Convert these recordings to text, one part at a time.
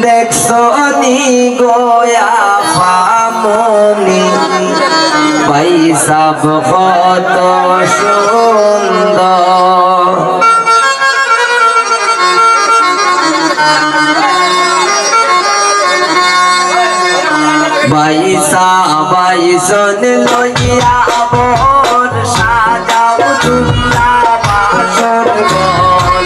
দেখছো নি গোয়া পামনি ভাই সব কত সুন্দর বাইসা বাইসন লইয়া বর সাজাও তোমরা বাসর ঘর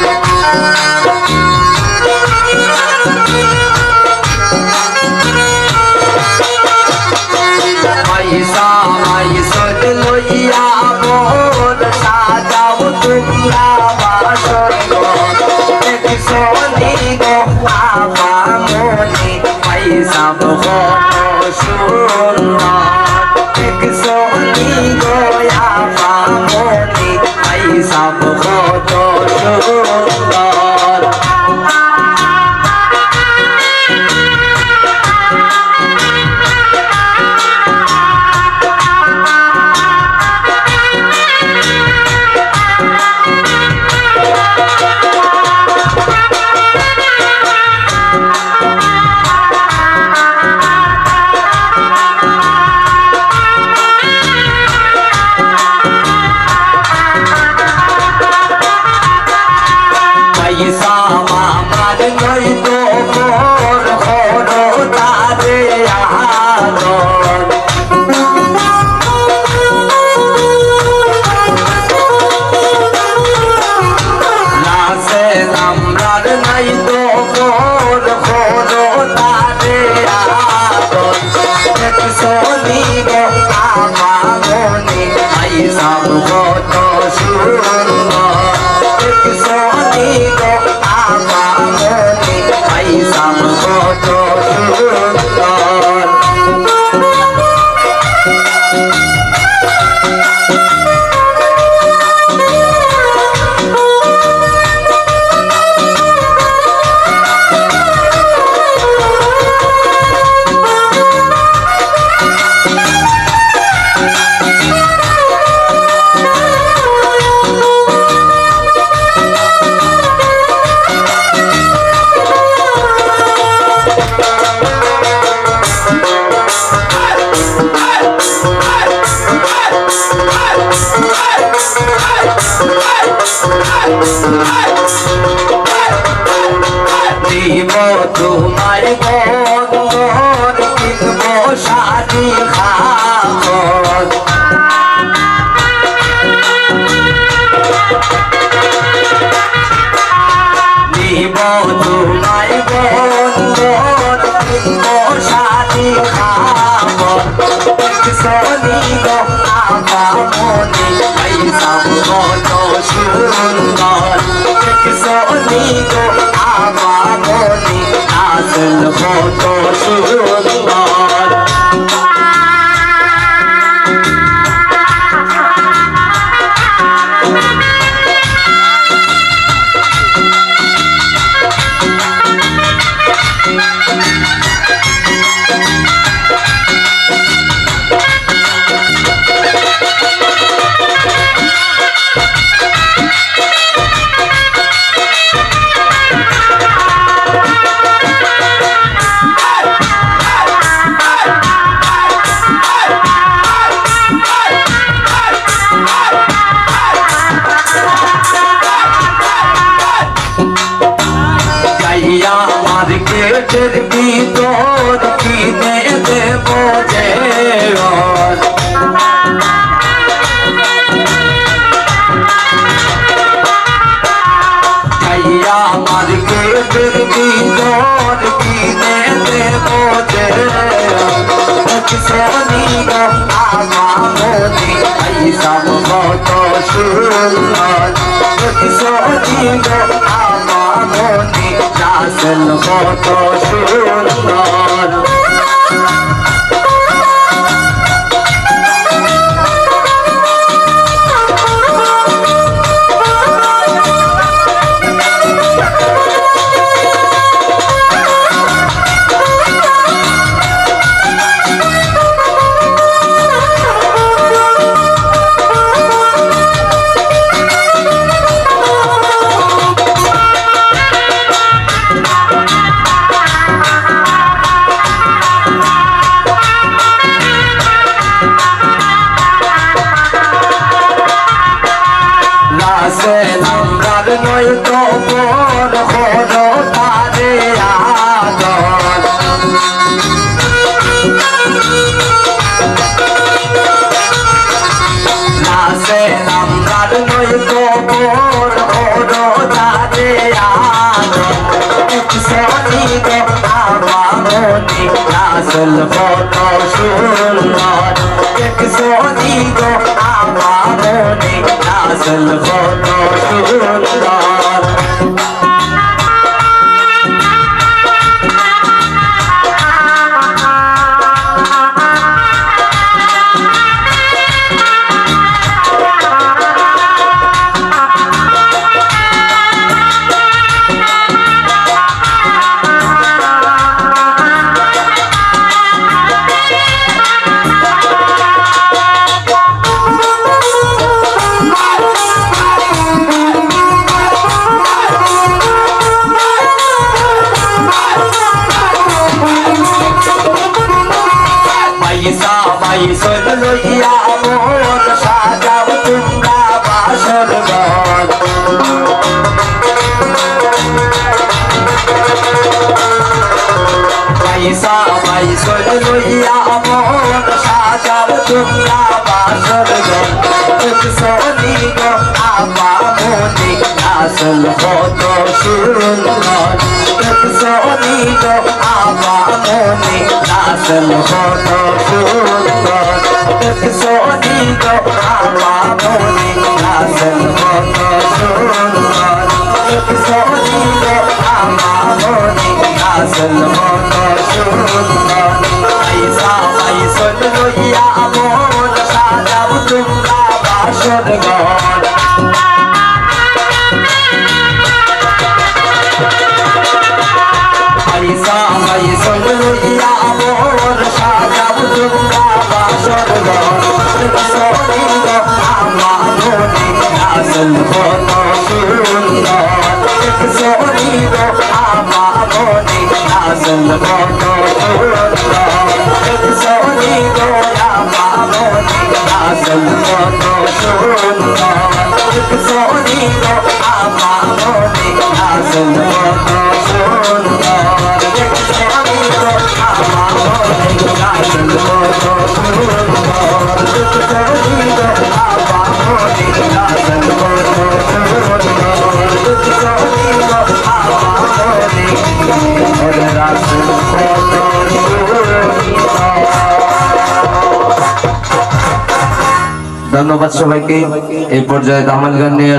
বাইসা বাইসন লইয়া বর সাজাও তোমরা বাসর ঘর দেখছো নি গো আবামনি বাইসা ঘর সুন্দর দেখছো নি গোয়া পামনি ভাই সব কত সুন্দর দিব তোমার বন্ধর কিনব শাদি খাবর দিব তোমার বন্ধর কিনব শাদি খাবর দেখছো নি গো আবামনি ভাই সব কত সুন্দর দেখছো নি গো আবামনি আসল কত সুন্দর মার্কেটের ভিতর কিনে দেব যে মার্কেটের ভিতর কিনে দেব যে সোনি গো আবামনি ভাই সব কত সুন্দর সোনি গো আবামনি আসল কত সুন্দর নাচল কত সুন্দর দেখছো দিগো আমার মনে নাচল কত সুন্দর বাইসল লইয়া মোর সাজাও তোমরা বাসর ঘর পয়সা বাইসল লইয়া মোর সাজাও তোমরা বাসর ঘর দেখছো দিগো আমার মনে নাচল কত সুন্দর দেখছো দিগো আমার মনে নাচল কত সুন্দর দেখছো দিগো আমার মনে নাচল কত সুন্দর দেখছো দিগো আমার মনে নাচল কত সুন্দর পয়সা বাইসল লইয়া মোর সাজাও তোমরা বাসর ঘর পয়সা বাইসল লইয়া মোর সাজাও তোমরা বাসর ঘর দেখছো দিগো আমার মনে নাচল কত সুন্দর দেখছো দিগো আমার মনে নাচল কত সুন্দর দেখছো দিগো আমার মনে নাচল কত সুন্দর দেখছো দিগো আমার মনে নাচল কত সুন্দর দেখছো দিগো আমার মনে নাচল কত সুন্দর দেখছো দিগো আমার মনে নাচল কত সুন্দর দেখছো দিগো আমার মনে নাচল কত ধন্যবাদ সবাইকে। এই পর্যায়ে দামাল গান নিয়ে